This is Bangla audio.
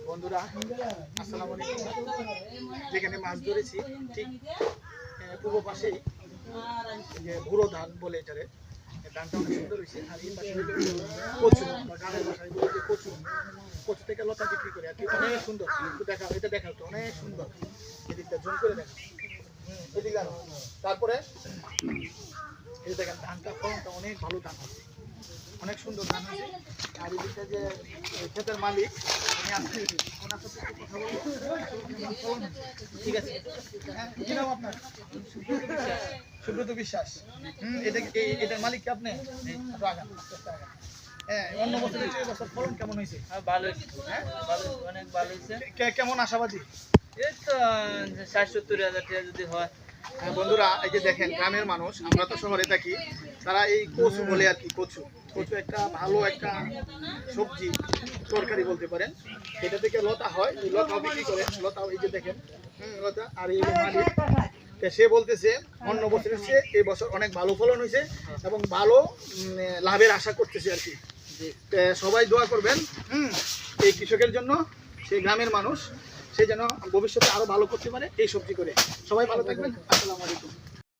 বন্ধুরা আসসালামু আলাইকুম। যেখানে মাছ ধরেছি ঠিক পূর্ব পাশেই যে ভুরো ধান বলে এটারে, ধানটা অনেক সুন্দর হয়েছে। আর এই পাশে কচু বা গানের ভাষায় বলে যে কচু, কচু থেকে লতা বিক্রি করে আর কি, অনেক সুন্দর। একটু দেখা, এটা দেখাও তো, অনেক সুন্দর। এদিকটা জুম করে দেখা, এদিকে জানো। তারপরে এই দেখেন ধানটা, ফলনটা অনেক ভালো ধান হচ্ছে, অনেক সুন্দর ধান হয়েছে। আর এদিকটা যে ক্ষেতের মালিক উনি আসছে, ওনার সাথে একটু কথা বলবো। ঠিক আছে, হ্যাঁ, কি নাম আপনার? সুব্রত বিশ্বাস। এটার মালিক কি আপনি? হ্যাঁ, অন্য বছরের চেয়ে এবছর ফলন কেমন হয়েছে? ভালো হয়েছে, হ্যাঁ ভালো, অনেক ভালো হয়েছে। কেমন আশাবাদী? এই তো ৬০-৭০ হাজার টাকা যদি হয়। বন্ধুরা, এই যে দেখেন গ্রামের মানুষ, আমরা তো শহরে থাকি, তারা এই কচু বলে আর কি। কচু কচু একটা ভালো একটা সবজি, তরকারি বলতে পারেন। এটা থেকে লতা হয়, এই লতা বিক্রি করে। লতা এই যে দেখেন, লতা। আর এই মালিক সে বলতেছে অন্য বছরের চেয়ে এই বছর অনেক ভালো ফলন হয়েছে এবং ভালো লাভের আশা করতেছে আর কি। সবাই দোয়া করবেন এই কৃষকের জন্য, সেই গ্রামের মানুষ, সে যেন ভবিষ্যতে আরো ভালো করতে পারে এই সবজি করে। সবাই ভালো থাকবেন। আসসালামু আলাইকুম।